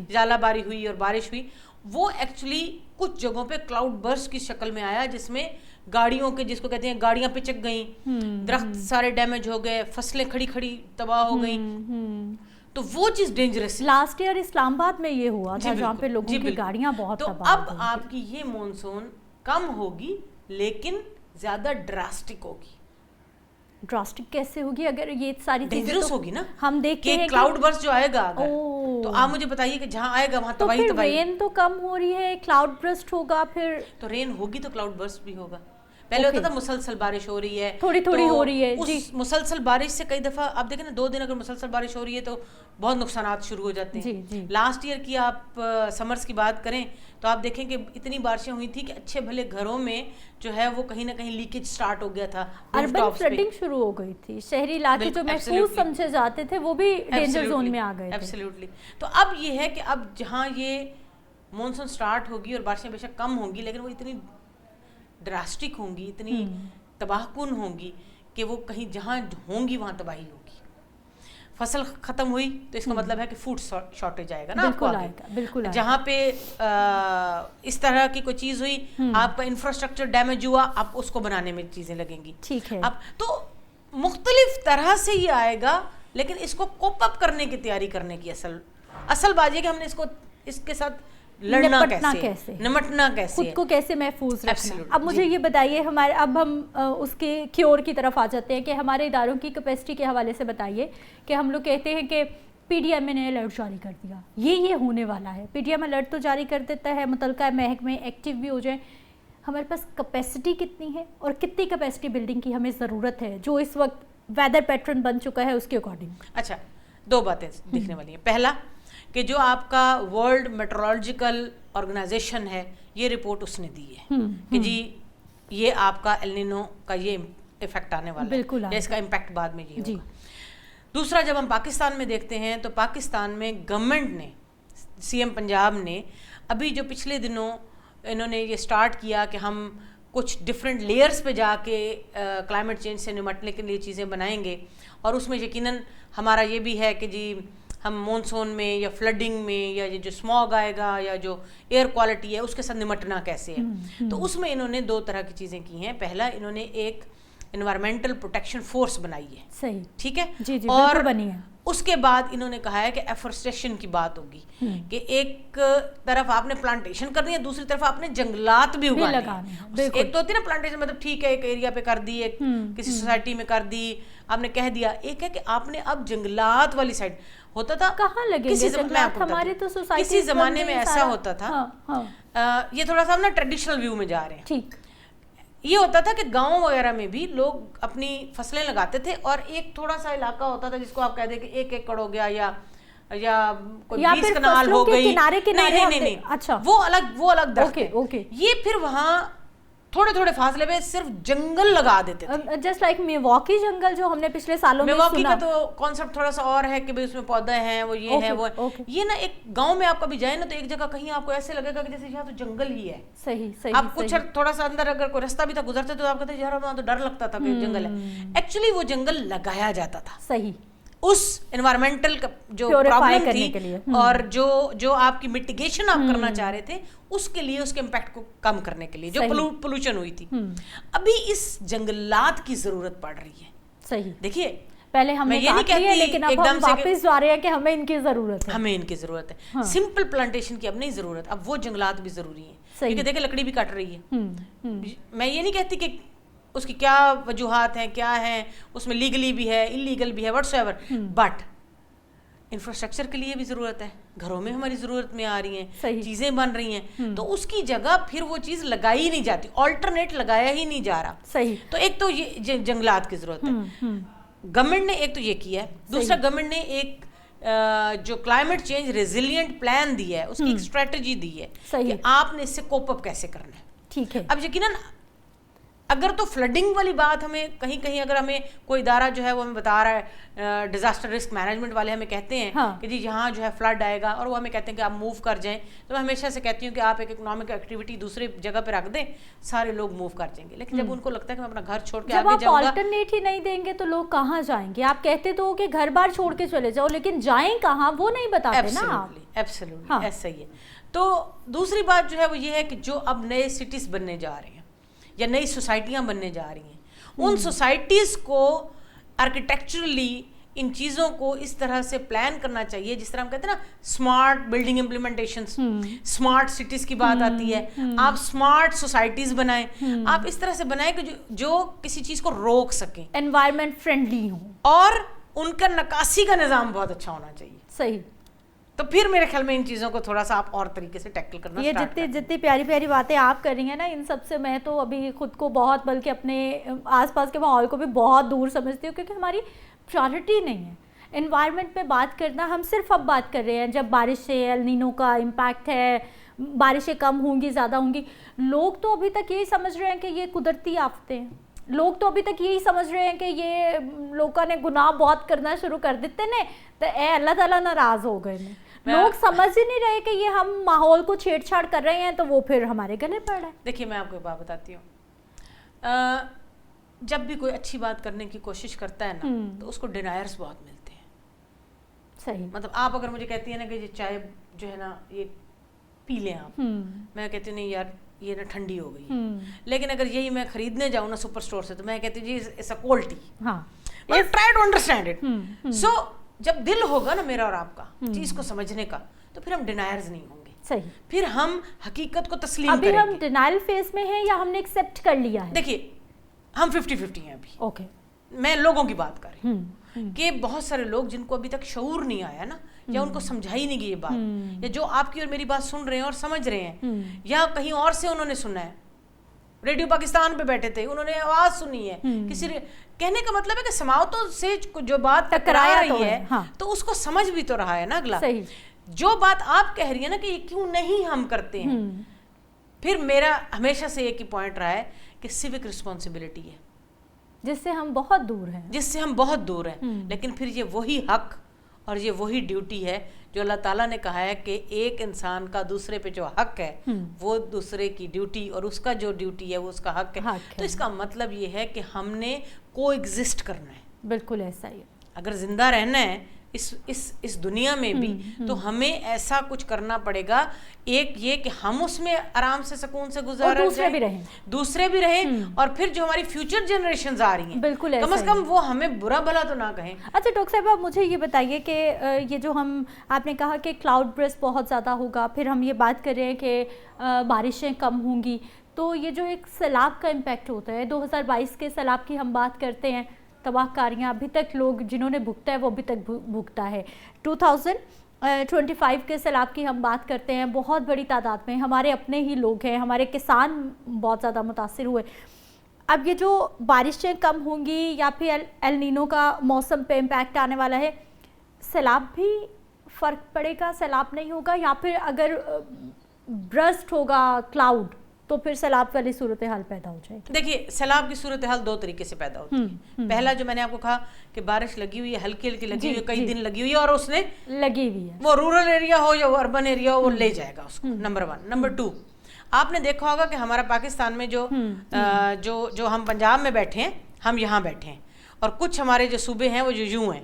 C: ژالہ باری ہوئی اور بارش ہوئی, وہ ایکچولی کچھ جگہوں پہ کلاؤڈ برسٹ کی شکل میں آیا, جس میں گاڑیوں کے, جس کو کہتے ہیں گاڑیاں پچک گئیں, درخت سارے ڈیمیج ہو گئے, فصلیں کھڑی کھڑی تباہ ہو گئیں. تو وہ چیز ڈینجرس.
B: لاسٹ ایئر اسلام آباد میں یہ ہوا تھا, جہاں پہ لوگوں کی گاڑیاں بہت تباہ.
C: تو اب آپ کی یہ مونسون کم ہوگی, لیکن زیادہ ڈراسٹک ہوگی.
B: ڈراسٹک کیسے ہوگی؟ اگر یہ ساری
C: ڈینجرس ہوگی نا,
B: ہم دیکھتے ہیں
C: کلاؤڈ برسٹ جو آئے گا اگر, تو آپ مجھے بتائیے کہ جہاں آئے گا وہاں تباہی.
B: رین تو کم ہو رہی ہے, کلاؤڈ برسٹ ہوگا, پھر
C: تو رین ہوگی تو کلاؤڈ برسٹ بھی ہوگا. پہلے ہوتا تھا مسلسل بارش ہو رہی ہے,
B: تھوڑی تھوڑی ہو رہی ہے.
C: اس مسلسل بارش سے کئی دفعہ آپ دیکھیں نا, 2 دن اگر مسلسل بارش ہو رہی ہے تو بہت نقصانات شروع ہو جاتے ہیں. لاسٹ ایئر کی آپ سمرز کی بات کریں تو آپ دیکھیں کہ اتنی بارشیں ہوئی تھی کہ اچھے بھلے گھروں میں جو ہے وہ کہیں نہ کہیں لیکیج سٹارٹ ہو گیا تھا,
B: اربن فلڈنگ شروع ہو گئی تھی, شہری علاقے جو محفوظ سمجھے جاتے تھے وہ بھی ڈینجر زون میں آ گئے.
C: ایبسلیوٹلی. تو اب یہ ہے کہ اب جہاں یہ مونسون سٹارٹ ہوگی اور بارشیں بے شک کم ہوں گی, لیکن وہ اتنی ڈراسٹک ہوں گی, اتنی تباہ کن ہوں گی کہ وہ کہیں جہاں ہوں گی وہاں تباہی ہوگی. فصل ختم ہوئی تو اس کا مطلب ہے کہ فوڈ شارٹیج آئے گا نا آپ کو آگے. جہاں پہ اس طرح کی کوئی چیز ہوئی, آپ کا انفراسٹرکچر ڈیمیج ہوا, آپ اس کو بنانے میں چیزیں لگیں گی.
B: ٹھیک ہے.
C: اب تو مختلف طرح سے یہ آئے گا, لیکن اس کو کوپ اپ کرنے کی تیاری کرنے کی اصل بات یہ کہ ہم نے اس کے ساتھ لڑنا کیسے, نمٹنا کیسے,
B: خود کو کیسے محفوظ رکھنا. اب مجھے یہ بتائیے, اب ہم اس کے کیور کی طرف آ جاتے ہیں کہ ہمارے اداروں کی کیپیسٹی کے حوالے سے بتائیے کہ ہم لوگ کہتے ہیں کہ پی ڈی ایم نے الرٹ جاری کر دیا, یہ ہونے والا ہے. پی ڈی ایم الرٹ تو جاری کر دیتا ہے, متعلقہ محکمے ایکٹیو بھی ہو جائیں. ہمارے پاس کیپیسٹی کتنی ہے اور کتنی کیپیسٹی بلڈنگ کی ہمیں ضرورت ہے جو اس وقت ویدر پیٹرن بن چکا ہے اس کے اکارڈنگ؟
C: اچھا, 2 باتیں دیکھنے والی ہیں. پہلا کہ جو آپ کا ورلڈ میٹرولوجیکل آرگنائزیشن ہے, یہ رپورٹ اس نے دی ہے کہ جی یہ آپ کا ایل نینو کا یہ افیکٹ آنے والا ہے, اس کا امپیکٹ بعد میں یہ ہوگا. دوسرا, جب ہم پاکستان میں دیکھتے ہیں تو پاکستان میں گورنمنٹ نے, سی ایم پنجاب نے ابھی جو پچھلے دنوں انہوں نے یہ سٹارٹ کیا کہ ہم کچھ ڈفرینٹ لیئرز پہ جا کے کلائمیٹ چینج سے نمٹنے کے لیے چیزیں بنائیں گے, اور اس میں یقیناً ہمارا یہ بھی ہے کہ جی ہم مونسون میں یا فلڈنگ میں یا یہ جو اسموگ آئے گا یا جو ایئر کوالٹی ہے اس کے ساتھ نمٹنا کیسے ہے. تو اس میں انہوں نے 2 طرح کی چیزیں کی ہیں. پہلا, انہوں نے ایک انوائرمنٹل پروٹیکشن فورس بنائی ہے.
B: صحیح,
C: ٹھیک ہے.
B: اور بنی ہے.
C: اس کے بعد انہوں نے کہا ہے کہ ایفورسٹریشن کی بات ہوگی کہ ایک طرف آپ نے پلانٹیشن کرنی ہے, دوسری طرف آپ نے جنگلات بھی اگانے ہیں. ایک تو ہوتی ہے نا پلانٹیشن, مطلب ٹھیک ہے ایک ایریا پہ کر دی, ایک کسی سوسائٹی میں کر دی, آپ نے کہہ دیا. ایک ہے کہ آپ نے اب جنگلات والی سائڈ, ہوتا تھا
B: کہاں لگے جنگلات, ہمارے تو سوسائٹی
C: کسی زمانے میں ایسا ہوتا تھا. یہ تھوڑا سا نا ٹریڈیشنل ویو میں جا رہے ہیں.
B: ٹھیک.
C: یہ ہوتا تھا کہ گاؤں وغیرہ میں بھی لوگ اپنی فصلیں لگاتے تھے, اور ایک تھوڑا سا علاقہ ہوتا تھا جس کو آپ کہہ دیں کہ 1 ایکڑ ہو گیا یا کوئی 20 کنال ہو گئی. نہیں,
B: اچھا,
C: وہ الگ درخت. یہ پھر وہاں تھوڑے تھوڑے فاصلے پہ صرف جنگل لگا دیتے تھے,
B: جسٹ لائک میواکی جنگل جو ہم نے پچھلے سالوں میں
C: میواکی کا تو کانسیپٹ تھوڑا سا اور ہے کہ بھئی اس میں پودے ہیں, وہ یہ ہے وہ یہ نا. ایک گاؤں میں آپ کبھی جائیں نا تو ایک جگہ کہیں آپ کو ایسے لگے گا کہ جیسے یہاں تو جنگل ہی ہے.
B: صحیح.
C: آپ کچھ تھوڑا سا اندر اگر کوئی رستہ بھی تھا گزرتے تو آپ کہتے ہیں یار وہاں تو ڈر لگتا تھا کہ جنگل ہے. ایکچولی وہ جنگل لگایا جاتا تھا.
B: صحیح.
C: اس انوائرمنٹل جو پرابلم تھی اور جو آپ کی میٹیگیشن آپ کرنا چاہ رہے تھے اس کے لیے, اس کے امپیکٹ کو کم کرنے کے لیے جو پولوشن ہوئی تھی, ابھی اس جنگلات کی ضرورت پڑ رہی ہے.
B: صحیح.
C: دیکھیے
B: پہلے ہم نے کاٹ لی ہے لیکن اب ہم واپس جا رہے ہیں کہ ہمیں ان کی ضرورت ہے,
C: ہمیں ان کی ضرورت ہے. سمپل پلانٹیشن کی اب نہیں ضرورت, اب وہ جنگلات بھی ضروری ہیں, کیونکہ دیکھیں لکڑی بھی کٹ رہی ہے. میں یہ نہیں کہتی کہ اس کی کیا وجوہات ہیں, کیا ہیں, اس میں لیگلی بھی ہے, انلیگل بھی ہے, واٹس ایور, بٹ انفراسٹرکچر کے لیے بھی ضرورت ہے, گھروں میں ہماری ضرورت میں آ رہی ہیں, چیزیں بن رہی ہیں, تو اس کی جگہ پھر وہ چیز لگائی ہی نہیں جاتی, آلٹرنیٹ لگایا ہی نہیں جا رہا.
B: صحیح.
C: تو ایک تو یہ جنگلات کی ضرورت ہے, گورنمنٹ نے ایک تو یہ کیا ہے. دوسرا گورنمنٹ نے ایک جو کلائمیٹ چینج ریزیلینٹ پلان دی ہے, اس کی ایک اسٹریٹجی دی ہے کہ آپ نے اس سے کوپ اپ کیسے کرنا ہے.
B: ٹھیک ہے.
C: اب یقیناً اگر تو فلڈنگ والی بات ہمیں کہیں کہیں اگر ہمیں کوئی ادارہ جو ہے وہ ہمیں بتا رہا ہے, ڈیزاسٹر رسک مینجمنٹ والے ہمیں کہتے ہیں کہ جی یہاں جو ہے فلڈ آئے گا, اور وہ ہمیں کہتے ہیں کہ آپ موو کر جائیں, تو میں ہمیشہ سے کہتی ہوں کہ آپ ایک اکنامک ایکٹیویٹی دوسری جگہ پہ رکھ دیں, سارے لوگ موو کر جائیں گے. لیکن جب ان کو لگتا ہے کہ میں اپنا گھر چھوڑ کے آگے جاؤں گا,
B: آلٹرنیٹ ہی نہیں دیں گے تو لوگ کہاں جائیں گے؟ آپ کہتے تو کہ گھر بار چھوڑ کے چلے جاؤ, لیکن جائیں کہاں وہ نہیں بتاتے نا.
C: ایبسلیوٹلی ایسا ہی ہے. تو دوسری بات جو ہے وہ یہ ہے کہ جو اب نئے سٹیز بننے جا رہے ہیں یا نئی سوسائٹیاں بننے جا رہی ہیں, ان سوسائٹیز کو آرکیٹیکچرلی ان چیزوں کو اس طرح سے پلان کرنا چاہیے, جس طرح ہم کہتے ہیں نا smart building implementations, smart cities کی بات آتی ہے, آپ اسمارٹ سوسائٹیز بنائیں, آپ اس طرح سے بنائیں کہ جو کسی چیز کو روک سکیں,
B: انوائرمنٹ فرینڈلی ہوں,
C: اور ان کا نکاسی کا نظام بہت اچھا ہونا چاہیے.
B: صحیح.
C: تو پھر میرے خیال میں ان چیزوں کو تھوڑا سا آپ اور طریقے سے ٹیکل کرنا
B: یہ جتنی پیاری پیاری باتیں آپ کر رہی ہیں نا, ان سب سے میں تو ابھی خود کو بہت, بلکہ اپنے آس پاس کے ماحول کو بھی بہت دور سمجھتی ہوں, کیونکہ ہماری پرائورٹی نہیں ہے انوائرمنٹ پہ بات کرنا. ہم صرف اب بات کر رہے ہیں جب بارشیں, ایل نینو کا امپیکٹ ہے, بارشیں کم ہوں گی, زیادہ ہوں گی. لوگ تو ابھی تک یہی سمجھ رہے ہیں کہ یہ قدرتی آفتیں ہیں, لوگ تو ابھی تک یہی سمجھ رہے ہیں کہ یہ لوگوں نے گناہ بہت کرنا شروع کر دیتے نے, تو اے اللہ تعالیٰ ناراض ہو گئے نے. لوگ سمجھ ہی نہیں رہے کہ یہ ہم ماحول کو چھیڑ چھاڑ کر رہے ہیں, تو وہ پھر ہمارے گلے پڑ رہا ہے.
C: دیکھیے میں آپ کو ایک بات بتاتی ہوں, جب بھی کوئی اچھی بات کرنے کی کوشش کرتا ہے نا, تو اس کو ڈینائرز بہت ملتے ہیں.
B: صحیح.
C: مطلب آپ اگر مجھے کہتی ہیں نا کہ یہ چائے جو ہے نا یہ پی لیں آپ, میں کہتی ہوں نہیں یار یہ نا ٹھنڈی ہو گئی ہے, لیکن اگر یہی میں خریدنے جاؤں نا سپر اسٹور سے, تو میں کہتی ہوں جی اٹس اے کولڈ ٹی. ہاں, ٹرائی ٹو انڈرسٹینڈ اٹ. سو جب دل ہوگا نا میرا اور آپ کا چیز کو سمجھنے کا, تو پھر ہم ڈینائرز نہیں ہوں گے.
B: صحیح.
C: پھر ہم حقیقت کو تسلیم کریں گے.
B: ابھی ہم ڈینائل فیز میں ہیں یا ہم نے ایکسیپٹ کر لیا ہے؟
C: دیکھیے ہم 50-50 ہیں ابھی.
B: اوکے.
C: میں لوگوں کی بات کر رہی ہوں کہ بہت سارے لوگ جن کو ابھی تک شعور نہیں آیا نا, یا ان کو سمجھائی نہیں گئی یہ بات, یا جو آپ کی اور میری بات سن رہے ہیں اور سمجھ رہے ہیں, یا کہیں اور سے انہوں نے سنا ہے, ریڈیو پاکستان پہ بیٹھے تھے, انہوں نے آواز سنی ہے کسی, کہنے کا مطلب ہے کہ سماعتوں سے جو بات ٹکرا رہی ہے, تو اس کو سمجھ بھی تو رہا ہے نا اگلا. جو بات آپ کہہ رہی ہیں نا کہ یہ کیوں نہیں ہم کرتے ہیں, پھر میرا ہمیشہ سے ایک ہی پوائنٹ رہا ہے کہ سیوک رسپانسبلٹی ہے,
B: جس سے ہم بہت دور ہیں,
C: جس سے ہم بہت دور ہیں. لیکن پھر یہ وہی حق اور یہ وہی ڈیوٹی ہے جو اللہ تعالیٰ نے کہا ہے کہ ایک انسان کا دوسرے پہ جو حق ہے وہ دوسرے کی ڈیوٹی, اور اس کا جو ڈیوٹی ہے وہ اس کا حق ہے. تو اس کا مطلب یہ ہے کہ ہم نے کو ایگزسٹ کرنا ہے.
B: بالکل ایسا ہی ہے.
C: اگر زندہ رہنا ہے اس دنیا میں بھی, تو ہمیں ایسا کچھ کرنا پڑے گا. ایک یہ کہ ہم اس میں آرام سے سکون سے گزارا جائے, دوسرے بھی رہیں, اور پھر جو ہماری فیوچر جنریشنز آ رہی ہیں, بالکل کم از کم وہ ہمیں برا بھلا تو نہ کہیں.
B: اچھا ڈاکٹر صاحب آپ مجھے یہ بتائیے کہ یہ جو آپ نے کہا کہ کلاؤڈ برسٹ بہت زیادہ ہوگا, پھر ہم یہ بات کر رہے ہیں کہ بارشیں کم ہوں گی, تو یہ جو ایک سیلاب کا امپیکٹ ہوتا ہے, 2022 کے سیلاب کی ہم بات کرتے ہیں, تباہ کاریاں ابھی تک لوگ جنہوں نے بھگتا ہے وہ ابھی تک بھگتا ہے. 2025 کے سیلاب کی ہم بات کرتے ہیں, بہت بڑی تعداد میں ہمارے اپنے ہی لوگ ہیں, ہمارے کسان بہت زیادہ متاثر ہوئے. اب یہ جو بارشیں کم ہوں گی یا پھر ایل نینو کا موسم پہ امپیکٹ آنے والا ہے, سیلاب بھی فرق پڑے گا, سیلاب نہیں ہوگا, یا پھر اگر برسٹ ہوگا کلاؤڈ تو پھر سیلاب والی صورتحال پیدا ہو جائے گی؟
C: دیکھیے سیلاب کی صورتحال دو طریقے سے پیدا ہوتی ہے. پہلا جو میں نے آپ کو کہا کہ بارش لگی ہوئی ہے, ہلکی ہلکی لگی ہوئی ہے, کئی دن لگی ہوئی ہے, اور اس نے
B: لگی ہوئی ہے,
C: وہ رورل ایریا ہو یا اربن ایریا ہو, وہ لے جائے گا اس کو. نمبر 1. نمبر 2, آپ نے دیکھا ہوگا کہ ہمارا پاکستان میں جو ہم پنجاب میں بیٹھے ہیں, ہم یہاں بیٹھے ہیں, اور کچھ ہمارے جو صوبے ہیں وہ جو یوں ہیں,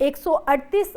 B: 138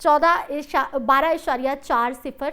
B: 12.40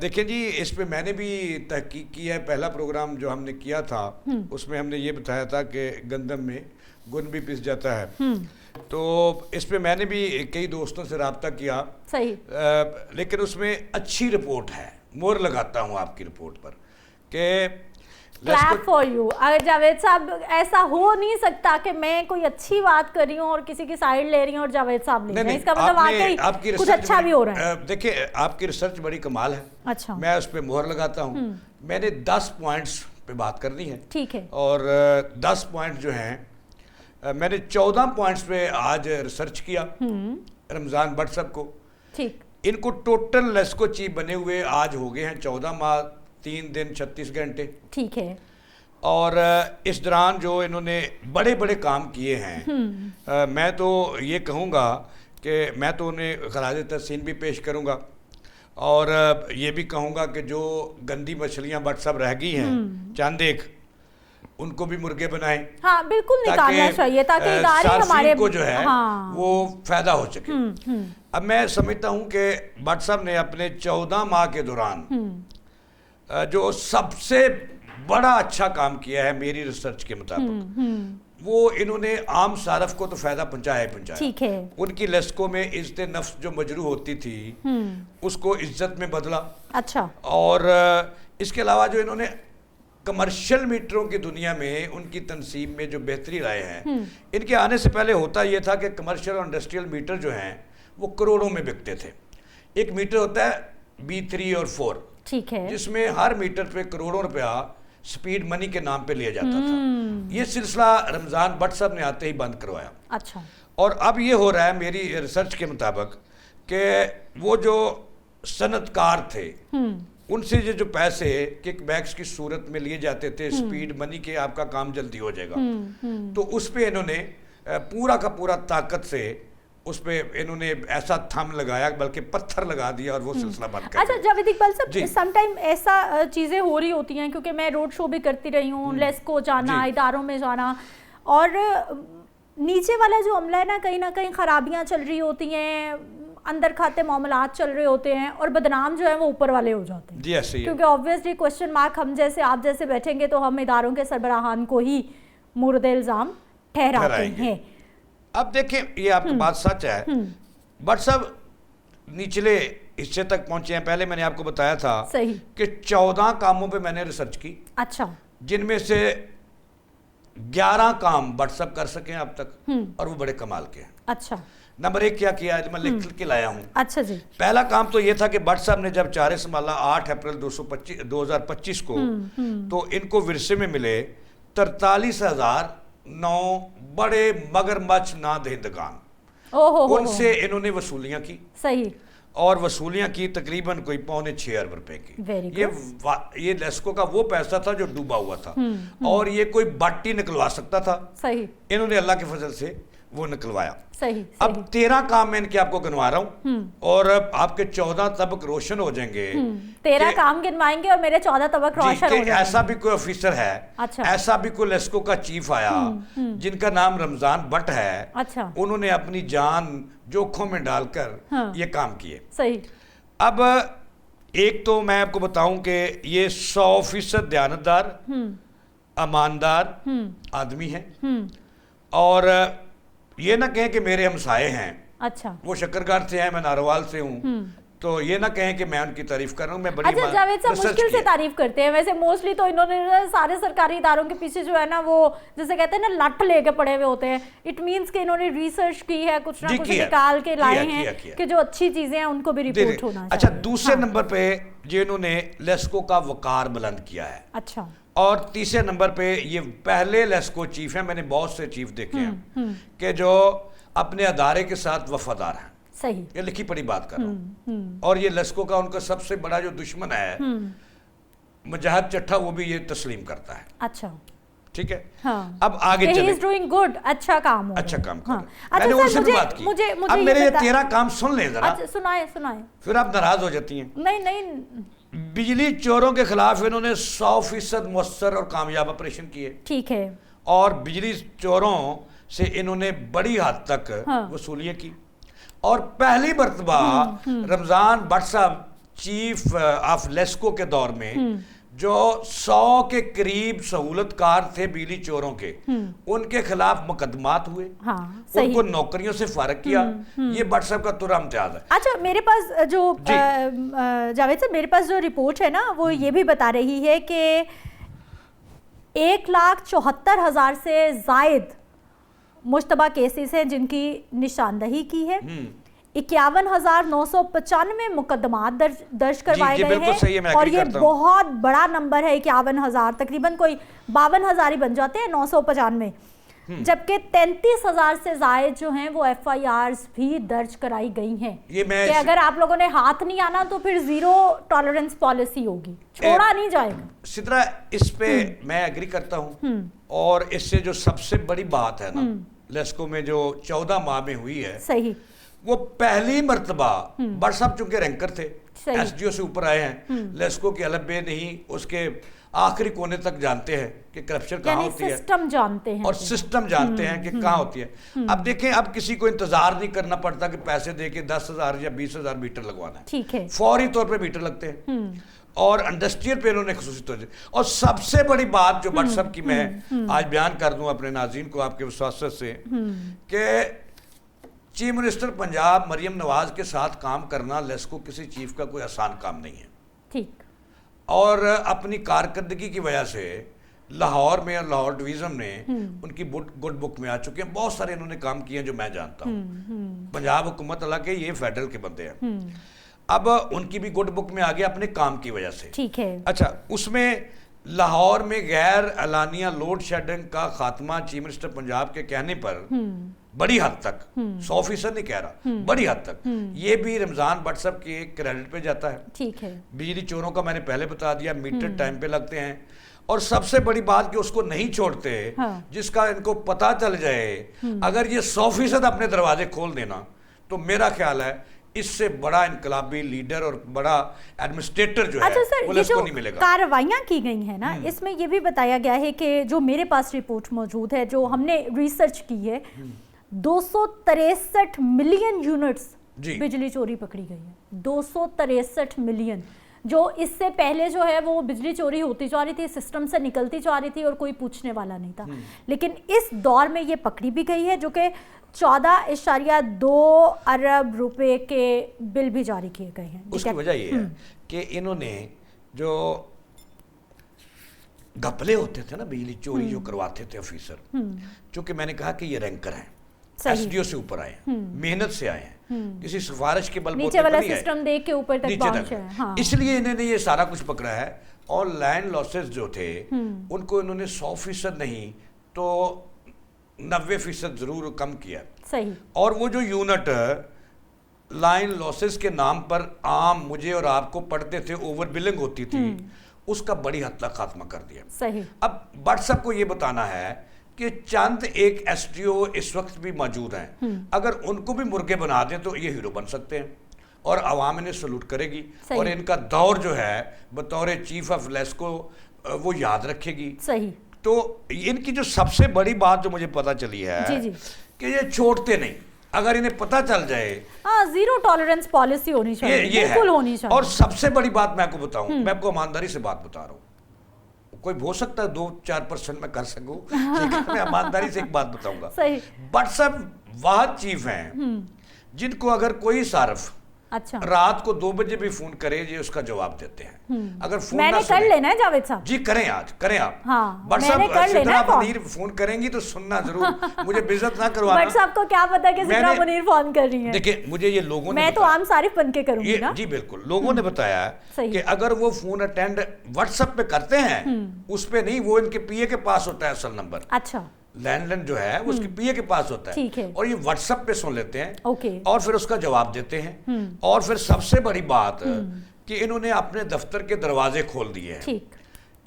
D: دیکھیں جی اس پہ میں نے بھی تحقیق کی ہے. پہلا پروگرام جو ہم نے کیا تھا اس میں ہم نے یہ بتایا تھا کہ گندم میں گن بھی پس جاتا ہے. تو اس پہ میں نے بھی کئی دوستوں سے رابطہ کیا, لیکن اس میں اچھی رپورٹ ہے, مور لگاتا ہوں آپ کی رپورٹ پر کہ
B: کلیپ فار یو. اگر جاوید صاحب ایسا ہو نہیں سکتا کہ میں کوئی اچھی بات کر رہی ہوں اور کسی کی سائیڈ لے رہی ہوں اور جاوید صاحب لے رہے ہیں, اس کا مطلب واقعی کچھ اچھا بھی ہو رہا ہے.
D: دیکھیں آپ کی ریسرچ بڑی کمال ہے.
B: اچھا,
D: میں اس پہ مہر لگاتا ہوں. میں نے 10 پوائنٹس پہ بات کرنی ہے.
B: ٹھیک ہے.
D: اور 10 پوائنٹ جو ہیں میں نے 14 پوائنٹس پہ آج ریسرچ کیا رمضان بٹ صاحب کو.
B: ٹھیک.
D: ان کو ٹوٹل لیسکو چیف بنے ہوئے آج ہو گئے ہیں 14 ماہ 3 دن 36 گھنٹے.
B: ٹھیک ہے.
D: اور اس دوران جو انہوں نے بڑے بڑے کام کیے ہیں, میں تو یہ کہوں گا کہ میں تو انہیں خراج تحسین بھی پیش کروں گا, اور یہ بھی کہوں گا کہ جو گندی مچھلیاں بٹ صاحب رہ گئی ہیں چند ایک, ان کو بھی مرغے بنائیں.
B: ہاں بالکل نکالنا چاہیے تاکہ ادارے ہمارے
D: کو جو ہے وہ فائدہ ہو سکے. اب میں سمجھتا ہوں کہ بٹ صاحب نے اپنے 14 ماہ کے دوران جو سب سے بڑا اچھا کام کیا ہے میری ریسرچ کے مطابق, وہ انہوں نے عام صارف کو تو فائدہ پہنچایا ہی پہنچایا.
B: ٹھیک ہے.
D: ان کی لیسکو میں عزت نفس جو مجروح ہوتی تھی اس کو عزت میں بدلا.
B: اچھا.
D: اور اس کے علاوہ جو انہوں نے کمرشل میٹروں کی دنیا میں ان کی تنصیب میں جو بہتری لائے ہیں, ان کے آنے سے پہلے ہوتا یہ تھا کہ کمرشل اور انڈسٹریل میٹر جو ہیں وہ کروڑوں میں بکتے تھے. ایک میٹر ہوتا ہے B3 اور 4,
B: ٹھیک ہے,
D: جس میں ہر میٹر پہ کروڑوں روپیہ سپیڈ منی کے نام پہ لیا جاتا تھا. یہ سلسلہ رمضان بٹ صاحب نے آتے ہی بند کروایا.
B: اچھا.
D: اور اب یہ ہو رہا ہے میری ریسرچ کے مطابق کہ وہ جو صنعت کار تھے ان سے جو پیسے کک بیکس کی صورت میں لیے جاتے تھے سپیڈ منی کے, آپ کا کام جلدی ہو جائے گا, تو اس پہ انہوں نے پورا کا پورا طاقت سے اس پہ انہوں نے ایسا تھم لگایا, بلکہ پتھر لگا دیا, اور وہ سلسلہ بند کر دیا.
B: اچھا جاوید اقبال صاحب, سم ٹائم ایسا چیزیں ہو رہی ہوتی ہیں, کیونکہ میں روڈ شو بھی کرتی رہی ہوں, لیسکو جانا, اداروں میں جانا, اور نیچے والا جو عملہ ہے نا, کہیں نہ کہیں خرابیاں چل رہی ہوتی ہیں, اندر کھاتے معاملات چل رہے ہوتے ہیں, اور بدنام جو ہے وہ اوپر والے ہو جاتے ہیں.
D: جی ایسے ہی,
B: کیونکہ آبویسلی کوشچن مارک ہم جیسے آپ جیسے بیٹھیں گے تو ہم اداروں کے سربراہان کو ہی مورد الزام ٹھہراتے ہیں.
D: اب دیکھیں یہ آپ کی بات سچ ہے. بٹ صاحب نچلے حصے تک پہنچے ہیں. پہلے میں نے آپ کو بتایا تھا کہ 14 کاموں پہ میں نے ریسرچ کی.
B: اچھا. جن
D: میں سے 11 کام بٹ صاحب کر سکے ہیں اب تک, اور وہ بڑے کمال کے ہیں.
B: اچھا.
D: نمبر 1 کیا کیا ہے, میں لکھ کے لایا ہوں.
B: اچھا جی.
D: پہلا کام تو یہ تھا کہ بٹ صاحب نے جب چارے سنبھالا 8 اپریل 2025 کو, تو ان کو ورثے میں ملے 43,009 بڑے مگرمچھ نادہندگان. ان سے انہوں نے وصولیاں کی.
B: صحیح.
D: اور وصولیاں کی تقریباً کوئی 6.25 ارب روپے کی. یہ لیسکو کا وہ پیسہ تھا جو ڈوبا ہوا تھا, اور یہ کوئی بٹ ہی نکلوا سکتا تھا.
B: صحیح.
D: انہوں نے اللہ کے فضل سے وہ نکلوایا.
B: صحیح.
D: اب 13 کام میں ان کے آپ کو گنوا رہا ہوں, اور آپ کے 14 طبق روشن ہو جائیں گے.
B: 13 کام گنوائیں گے اور میرے 14 طبق روشن ہو جائیں گے.
D: ایسا بھی کوئی آفیسر ہے, ایسا بھی کوئی لیسکو کا چیف آیا جن کا نام رمضان بٹ ہے, انہوں نے اپنی جان جوکھوں میں ڈال کر یہ کام کیے.
B: صحیح.
D: اب ایک تو میں آپ کو بتاؤں کہ یہ 100% دیانتدار اماندار آدمی ہے, اور یہ نہ کہیں کہ میرے ہمسائے ہیں.
B: اچھا.
D: وہ شکرگار سے ہیں, میں ناروال سے ہوں, تو یہ نہ کہیں کہ میں ان کی تعریف کر رہا ہوں. میں بڑی
B: اچھا جاوید صاحب مشکل سے تعریف کرتے ہیں ویسے, موسٹلی تو انہوں نے سارے سرکاری اداروں کے پیچھے جو ہے نا وہ جیسے کہتے ہیں نا لٹ لے کے پڑے ہوئے ہوتے ہیں. اٹ مینس کہ انہوں نے ریسرچ کی ہے, کچھ نہ کچھ نکال کے لائے ہیں کہ جو اچھی چیزیں ہیں ان کو بھی رپورٹ ہونا چاہیے.
D: اچھا دوسرے نمبر پہ جو انہوں نے لیسکو کا وقار بلند کیا ہے.
B: اچھا.
D: اور تیسرے نمبر پہ یہ پہلے لیسکو چیف ہیں, میں نے بہت سے چیف دیکھے ہیں کہ جو اپنے ادارے کے ساتھ وفادار ہیں.
B: صحیح.
D: یہ لکھی پڑی بات کر رہا ہوں. اور یہ لیسکو کا ان کا سب سے بڑا جو دشمن ہے مجاہد چٹھا, وہ بھی یہ تسلیم کرتا ہے.
B: اچھا.
D: ٹھیک ہے. اب آگے چلیں.
B: اچھا کام
D: کر رہا ہے. میں نے ان سے بھی بات کی. اب میرے یہ 13 کام سن لیں ذرا.
B: سنائیں.
D: پھر آپ ناراض ہو جاتی ہیں.
B: نہیں.
D: بجلی چوروں کے خلاف انہوں نے 100% مؤثر اور کامیاب آپریشن کیے.
B: ٹھیک ہے.
D: اور بجلی چوروں سے انہوں نے بڑی حد تک وصولیاں کی, اور پہلی مرتبہ رمضان بٹ صاحب چیف آف لیسکو کے دور میں جو 100 کے قریب سہولت کار تھے بجلی چوروں کے، ان کے خلاف مقدمات ہوئے، ان کو نوکریوں سے فارغ کیا. یہ بٹ صاحب کا ترا امتیاز ہے.
B: اچھا میرے پاس جو جاوید صاحب میرے پاس جو رپورٹ ہے نا وہ یہ بھی بتا رہی ہے کہ 1,74,000 سے زائد مشتبہ کیسز ہیں جن کی نشاندہی کی ہے. 51,995 مقدمات درج کروائے گئے ہیں اور یہ بہت بڑا نمبر ہے. 51,000 تقریباً کوئی 52,000 ہی بن جاتے ہیں 995، جبکہ 33,000 سے زائد جو ہیں وہ FIRs بھی درج کرائی گئی ہیں کہ اگر آپ لوگوں نے ہاتھ نہیں آنا تو پھر زیرو ٹالرنس پالیسی ہوگی، چھوڑا نہیں جائے گا.
D: سدرا اس پہ میں ایگری کرتا ہوں، اور اس سے جو سب سے بڑی بات ہے نا لیسکو میں جو 14 ماہ میں ہوئی ہے،
B: صحیح،
D: وہ پہلی مرتبہ بٹ صاحب چونکہ رینکر تھے، ایس ڈی او سے اوپر آئے ہیں، لیسکو کے الب بے نہیں اس کے آخری کونے تک جانتے ہیں کہ کرپشن کہاں ہوتی ہے،
B: سسٹم جانتے ہیں،
D: اور سسٹم جانتے ہیں کہ کہاں ہوتی ہے. اب دیکھیں اب کسی کو انتظار نہیں کرنا پڑتا کہ پیسے دے کے 10,000 یا 20,000 میٹر لگوانا ہے،
B: ٹھیک ہے،
D: فوری طور پہ میٹر لگتے ہیں. اور انڈسٹریل پہ انہوں نے خصوصی توجہ. اور سب سے بڑی بات جو بٹ صاحب کی میں آج بیان کر دوں اپنے ناظرین کو آپ کے وسوست سے، کہ چیف منسٹر پنجاب مریم نواز کے ساتھ کام کرنا لیسکو کسی چیف کا کوئی آسان کام نہیں ہے.
B: ٹھیک.
D: اور اپنی کارکردگی کی وجہ سے لاہور میں اور لاہور ڈویژن میں ان کی گڈ بک میں آ چکے ہیں. بہت سارے انہوں نے کام کیے ہیں جو میں جانتا ہوں. پنجاب حکومت حالانکہ یہ فیڈرل کے بندے ہیں، اب ان کی بھی گڈ بک میں آ گیا اپنے کام کی وجہ سے.
B: ٹھیک ہے.
D: اچھا اس میں لاہور میں غیر اعلانیہ لوڈ شیڈنگ کا خاتمہ چیف منسٹر پنجاب کے کہنے پر بڑی حد تک 100% نہیں کہہ رہا، بڑی حد تک یہ بھی رمضان بٹ صاحب کے کریڈٹ پہ جاتا ہے.
B: ٹھیک ہے.
D: بجلی چوروں کا میں نے پہلے بتا دیا، میٹر ٹائم پہ لگتے ہیں. اور سب سے بڑی بات کہ اس کو نہیں چھوڑتے جس کا ان کو پتا چل جائے. اگر یہ 100% اپنے دروازے کھول دینا تو میرا خیال ہے اس سے بڑا انقلابی لیڈر اور بڑا ایڈمنسٹریٹر جو ہے وہ اس کو نہیں ملے گا.
B: کارروائیاں کی گئی ہیں نا، اس میں یہ بھی بتایا گیا ہے کہ جو میرے پاس رپورٹ موجود ہے جو ہم نے ریسرچ کی ہے، 263 ملین یونٹس بجلی چوری پکڑی گئی ہے. 263 ملین، جو اس سے پہلے جو ہے وہ بجلی چوری ہوتی جا رہی تھی، سسٹم سے نکلتی جا رہی تھی اور کوئی پوچھنے والا نہیں تھا. لیکن اس دور میں یہ پکڑی بھی گئی ہے، جو کہ 14.2 ارب روپے کے بل بھی جاری کیے گئے ہیں.
D: اس کی وجہ یہ ہے کہ انہوں نے جو گھپلے ہوتے تھے نا بجلی چوری جو کرواتے تھے آفیسر، چونکہ میں نے کہا کہ یہ رینکر ہیں، ایس ڈی او سے اوپر آئے ہیں، محنت سے آئے ہیں، کسی سفارش کے بل بوتے پر نہیں آئے،
B: سسٹم دیکھ کے اوپر تک پہنچے ہیں.
D: اس لیے انہوں نے یہ سارا کچھ پکڑا ہے. اور لائن لاسز جو تھے ان کو انہوں نے 100% نہیں تو 90% ضرور کم کیا.
B: صحیح.
D: اور وہ جو یونٹ لائن لاسز کے نام پر عام مجھے اور آپ کو پڑھتے تھے، اوور بلنگ ہوتی تھی، اس کا بڑی حد تک خاتمہ کر دیا.
B: صحیح.
D: اب بٹ صاحب کو یہ بتانا ہے کہ چند ایک ایس ڈی او اس وقت بھی موجود ہیں، اگر ان کو بھی مرغے بنا دیں تو یہ ہیرو بن سکتے ہیں اور عوام انہیں سلوٹ کرے گی. اور ان کا دور جو ہے بطور چیف آف لیسکو وہ یاد رکھے گی.
B: صحیح.
D: تو ان کی جو سب سے بڑی بات جو مجھے پتا چلی ہے کہ یہ چھوڑتے نہیں. اگر انہیں پتا چل جائے
B: زیرو ٹالرنس پالیسی ہونی چاہیے، بالکل ہونی چاہیے.
D: اور سب سے بڑی بات میں آپ کو بتاؤں، میں آپ کو ایمانداری سے بات بتا رہا ہوں. کوئی ہو سکتا ہے 2-4% میں کر سکوں، لیکن میں ایمانداری سے ایک بات بتاؤں گا. بٹ صاحب واحد چیف ہیں جن کو اگر کوئی صارف رات کو 2 بجے بھی فون کرے جی اس کا جواب دیتے ہیں. اگر فون
B: میں نے کر لینا ہے جاوید صاحب جی،
D: کریں آج کریں آپ. بٹ صاحب سدرا منیر فون کریں گی تو سننا ضرور، مجھے بےعزت نہ کروانا.
B: بٹ صاحب کو کیا پتا کہ سدرا منیر فون کر رہی ہیں.
D: دیکھیں مجھے یہ لوگوں نے،
B: میں تو عام صارف بن کے کروں گی نا.
D: جی بالکل، لوگوں نے بتایا کہ اگر وہ فون اٹینڈ واٹس ایپ پہ کرتے ہیں، اس پہ نہیں، وہ ان کے پی اے کے پاس ہوتا ہے اصل نمبر.
B: اچھا.
D: لینڈ لائن جو ہے وہ اس کے پی اے کے پاس ہوتا ہے اور یہ واٹس ایپ پہ سن لیتے ہیں اور پھر اس کا جواب دیتے ہیں. اور پھر سب سے بڑی بات کہ انہوں نے اپنے دفتر کے دروازے کھول دیے ہیں.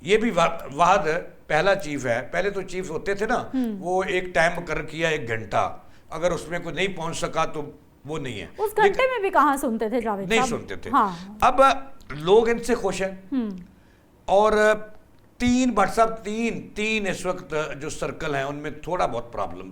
D: یہ بھی واحد پہلا چیف ہے. پہلے تو چیف ہوتے تھے نا، وہ ایک ٹائم مقرر کیا 1 گھنٹہ، اگر اس میں کوئی نہیں پہنچ سکا تو وہ نہیں ہے.
B: اس گھنٹے میں بھی کہاں سنتے تھے جاوید صاحب؟
D: نہیں سنتے تھے. اب لوگ ان سے خوش ہیں. اور 3 بٹ صاحب 3 اس وقت جو سرکل ہیں ان میں تھوڑا بہت پرابلم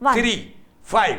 D: 1, 3, 5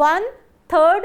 B: 1, 3rd